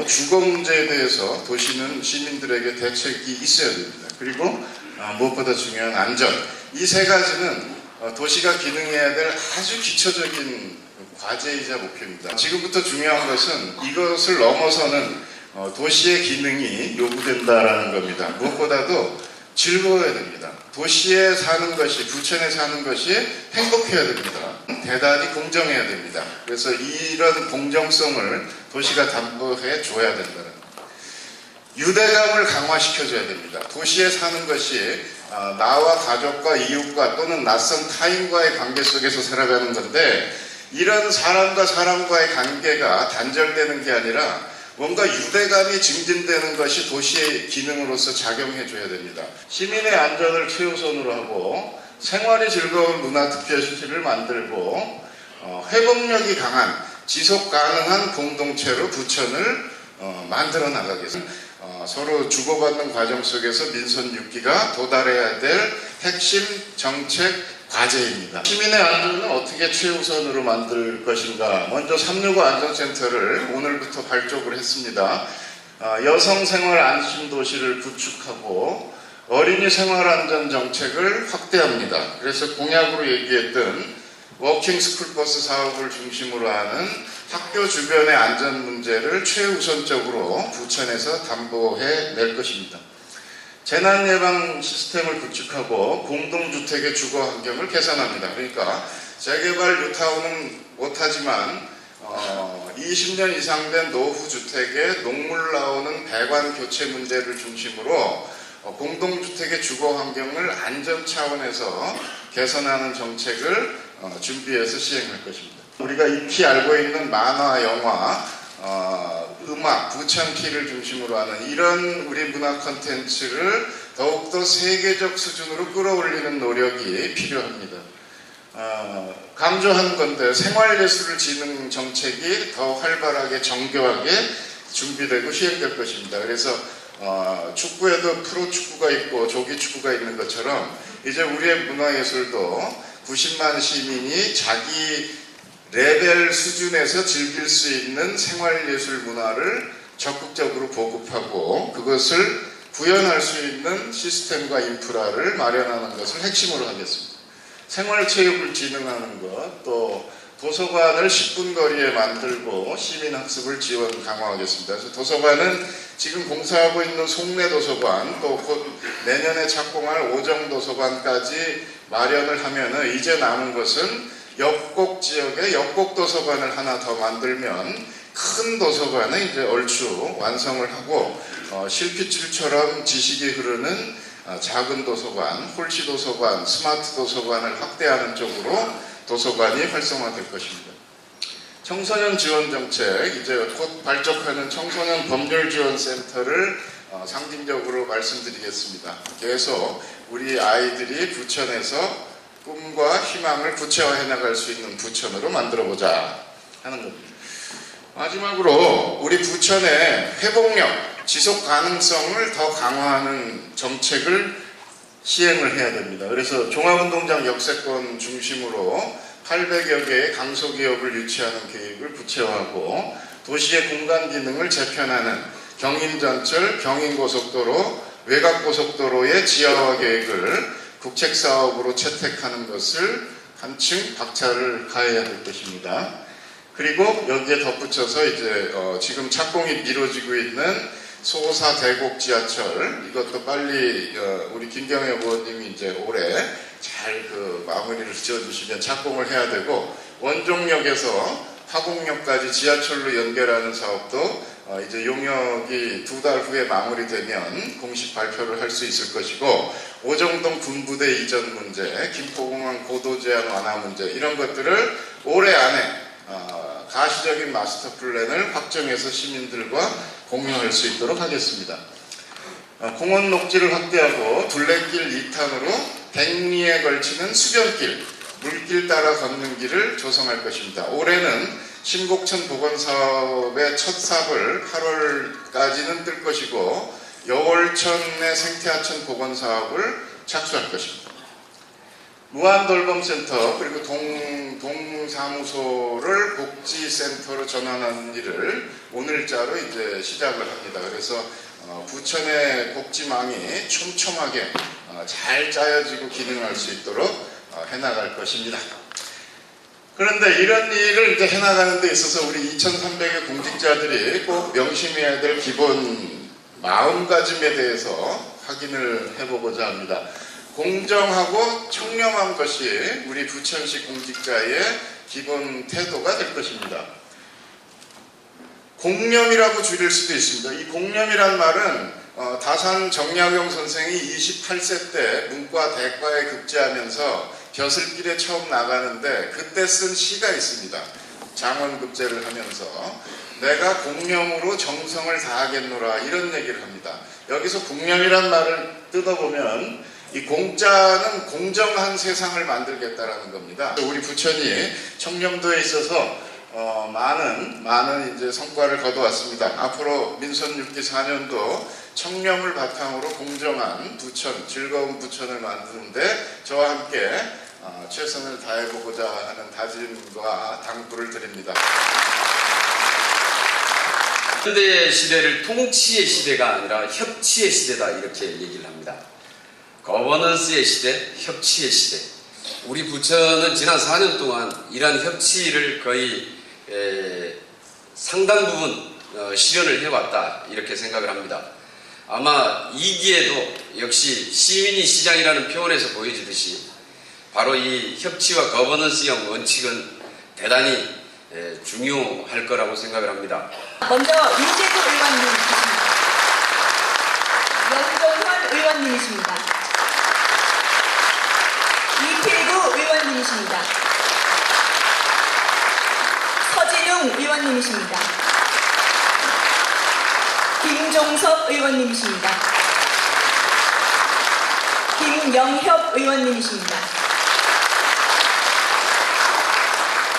주거 문제에 대해서 도시는 시민들에게 대책이 있어야 됩니다. 그리고 무엇보다 중요한 안전. 이 세 가지는 도시가 기능해야 될 아주 기초적인 과제이자 목표입니다. 지금부터 중요한 것은 이것을 넘어서는 도시의 기능이 요구된다라는 겁니다. 무엇보다도 즐거워야 됩니다. 도시에 사는 것이, 부천에 사는 것이 행복해야 됩니다. 대단히 공정해야 됩니다. 그래서 이런 공정성을 도시가 담보해 줘야 된다는 겁니다. 유대감을 강화시켜줘야 됩니다. 도시에 사는 것이 나와 가족과 이웃과 또는 낯선 타인과의 관계 속에서 살아가는 건데, 이런 사람과 사람과의 관계가 단절되는 게 아니라 뭔가 유대감이 증진되는 것이 도시의 기능으로서 작용해줘야 됩니다. 시민의 안전을 최우선으로 하고 생활이 즐거운 문화특별시를 만들고 회복력이 강한 지속 가능한 공동체로 부천을 만들어 나가겠습니다. 서로 주고받는 과정 속에서 민선 6기가 도달해야 될 핵심 정책 과제입니다. 시민의 안전은 어떻게 최우선으로 만들 것인가. 먼저 365 안전센터를 오늘부터 발족을 했습니다. 여성 생활 안심 도시를 구축하고 어린이 생활 안전 정책을 확대합니다. 그래서 공약으로 얘기했던 워킹 스쿨버스 사업을 중심으로 하는 학교 주변의 안전 문제를 최우선적으로 부천에서 담보해 낼 것입니다. 재난 예방 시스템을 구축하고 공동주택의 주거 환경을 개선합니다. 그러니까 재개발 뉴타운은 못하지만 20년 이상 된 노후 주택에 녹물 나오는 배관 교체 문제를 중심으로 공동주택의 주거 환경을 안전 차원에서 개선하는 정책을 준비해서 시행할 것입니다. 우리가 익히 알고 있는 만화, 영화, 음악, 부천키를 중심으로 하는 이런 우리 문화 콘텐츠를 더욱더 세계적 수준으로 끌어올리는 노력이 필요합니다. 강조한 건데 생활예술을 지능 정책이 더 활발하게 정교하게 준비되고 시행될 것입니다. 그래서 축구에도 프로축구가 있고 조기축구가 있는 것처럼 이제 우리의 문화예술도 90만 시민이 자기 레벨 수준에서 즐길 수 있는 생활예술 문화를 적극적으로 보급하고 그것을 구현할 수 있는 시스템과 인프라를 마련하는 것을 핵심으로 하겠습니다. 생활체육을 진흥하는 것, 또 도서관을 10분 거리에 만들고 시민학습을 지원 강화하겠습니다. 그래서 도서관은 지금 공사하고 있는 송내도서관, 또 곧 내년에 착공할 오정도서관까지 마련을 하면은 이제 남은 것은 역곡 지역에 역곡도서관을 하나 더 만들면 큰 도서관에 이제 얼추 완성을 하고 실핏줄처럼 지식이 흐르는 작은 도서관, 홀씨도서관, 스마트 도서관을 확대하는 쪽으로 도서관이 활성화될 것입니다. 청소년 지원 정책, 이제 곧 발족하는 청소년 법률지원센터를 상징적으로 말씀드리겠습니다. 계속 우리 아이들이 부천에서 꿈과 희망을 구체화해 나갈 수 있는 부천으로 만들어보자 하는 겁니다. 마지막으로 우리 부천의 회복력, 지속 가능성을 더 강화하는 정책을 시행을 해야 됩니다. 그래서 종합운동장 역세권 중심으로 800여 개의 강소기업을 유치하는 계획을 구체화하고 도시의 공간 기능을 재편하는 경인전철, 경인고속도로, 외곽고속도로의 지하화 계획을 국책사업으로 채택하는 것을 한층 박차를 가해야 될 것입니다. 그리고 여기에 덧붙여서 이제 지금 착공이 미뤄지고 있는 소사 대곡 지하철, 이것도 빨리 우리 김경애 의원님이 이제 올해 잘 마무리를 지어주시면 착공을 해야 되고, 원종역에서 화곡역까지 지하철로 연결하는 사업도 이제 용역이 2달 후에 마무리되면 공식 발표를 할 수 있을 것이고, 오정동 군부대 이전 문제, 김포공항 고도 제한 완화 문제, 이런 것들을 올해 안에 가시적인 마스터 플랜을 확정해서 시민들과 공유할 수 있도록 하겠습니다. 공원 녹지를 확대하고 둘레길 2탄으로 백리에 걸치는 수변길, 물길 따라 걷는 길을 조성할 것입니다. 올해는 신곡천 보건사업의 첫 삽을 8월까지는 뜰 것이고, 여월천의 생태하천 보건사업을 착수할 것입니다. 무한돌봄센터 그리고 동사무소를 복지센터로 전환하는 일을 오늘자로 이제 시작을 합니다. 그래서 부천의 복지망이 촘촘하게 잘 짜여지고 기능할 수 있도록 해나갈 것입니다. 그런데 이런 일을 이제 해나가는 데 있어서 우리 2,300의 공직자들이 꼭 명심해야 될 기본 마음가짐에 대해서 확인을 해보고자 합니다. 공정하고 청렴한 것이 우리 부천시 공직자의 기본 태도가 될 것입니다. 공념이라고 줄일 수도 있습니다. 이 공념이란 말은 다산 정약용 선생이 28세 때 문과 대과에 급제하면서 벼슬길에 처음 나가는데 그때 쓴 시가 있습니다. 장원급제를 하면서 내가 공념으로 정성을 다하겠노라 이런 얘기를 합니다. 여기서 공념이란 말을 뜯어보면 이 공자는 공정한 세상을 만들겠다라는 겁니다. 우리 부천이 청렴도에 있어서 많은 이제 성과를 거둬왔습니다. 앞으로 민선 6기 4년도 청렴을 바탕으로 공정한 부천, 즐거운 부천을 만드는데 저와 함께 최선을 다해보고자 하는 다짐과 당부를 드립니다. 현대 시대를 통치의 시대가 아니라 협치의 시대다 이렇게 얘기를 합니다. 거버넌스의 시대, 협치의 시대. 우리 부천은 지난 4년 동안 이러한 협치를 거의 상당 부분 실현을 해왔다 이렇게 생각을 합니다. 아마 2기에도 역시 시민이 시장이라는 표현에서 보여지듯이 바로 이 협치와 거버넌스형 원칙은 대단히 중요할 거라고 생각을 합니다. 먼저 윤재도 의원님이십니다. 연동현 의원님이십니다. 이필구 의원님이십니다. 서진웅 의원님이십니다. 김종석 의원님이십니다. 김영협 의원님이십니다.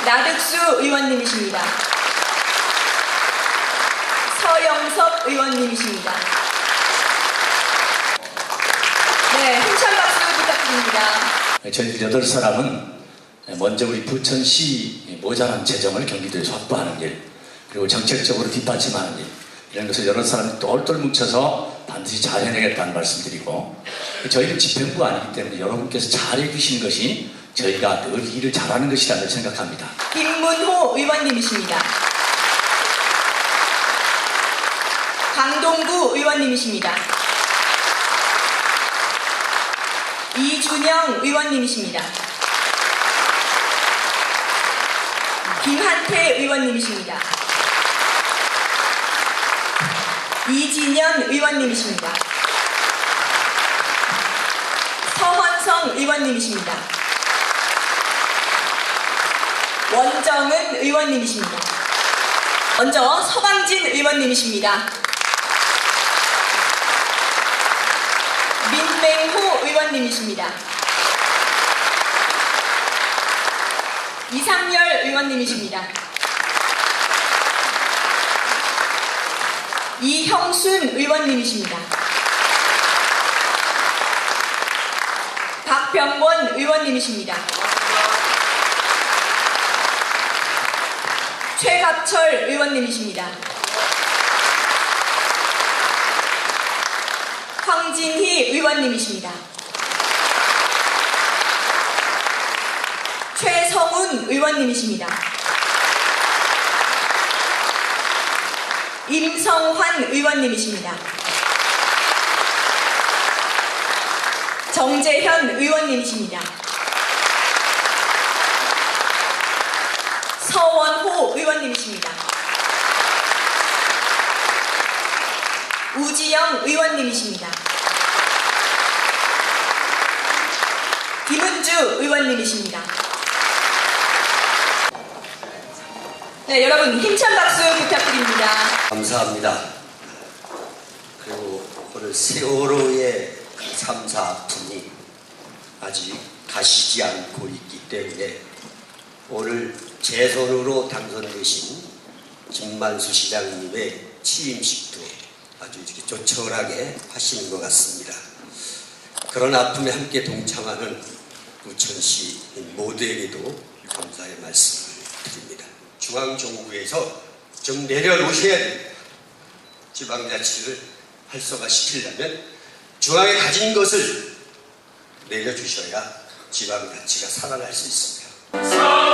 나득수 의원님이십니다. 서영섭 의원님이십니다. 네, 힘찬 박수 부탁드립니다. 저희 8사람은 먼저 우리 부천시 모자란 재정을 경기도에서 확보하는 일, 그리고 정책적으로 뒷받침하는 일, 이런 것을 여러 사람이 똘똘 뭉쳐서 반드시 잘 해내겠다는 말씀드리고, 저희는 집행부가 아니기 때문에 여러분께서 잘 해주시는 것이 저희가 늘 일을 잘하는 것이라고 생각합니다. 김문호 의원님이십니다. 강동구 의원님이십니다. 이준영 의원님이십니다. 김한태 의원님이십니다. 이진현 의원님이십니다. 서헌성 의원님이십니다. 원정은 의원님이십니다. 먼저 서광진 의원님이십니다. 민맹호 의원님이십니다. 이상열 의원님이십니다. 이형순 의원님이십니다. 박병권 의원님이십니다. 최갑철 의원님이십니다. 황진희 의원님이십니다. 최성훈 의원님이십니다. 임성환 의원님이십니다. 정재현 의원님이십니다. 서원호 의원님이십니다. 우지영 의원님이십니다. 김은주 의원님이십니다. 네, 여러분 힘찬 박수 부탁드립니다. 감사합니다. 그리고 오늘 세월호의 3사 아픔이 아직 가시지 않고 있기 때문에 오늘 제 손으로 당선되신 김만수 시장님의 취임식도 아주 이렇게 조촐하게 하시는 것 같습니다. 그런 아픔에 함께 동참하는 부천시 모두에게도 감사의 말씀을 드립니다. 중앙정부에서 좀 내려놓으셔야 됩니다. 지방자치를 활성화시키려면 중앙에 가진 것을 내려주셔야 지방자치가 살아날 수 있습니다.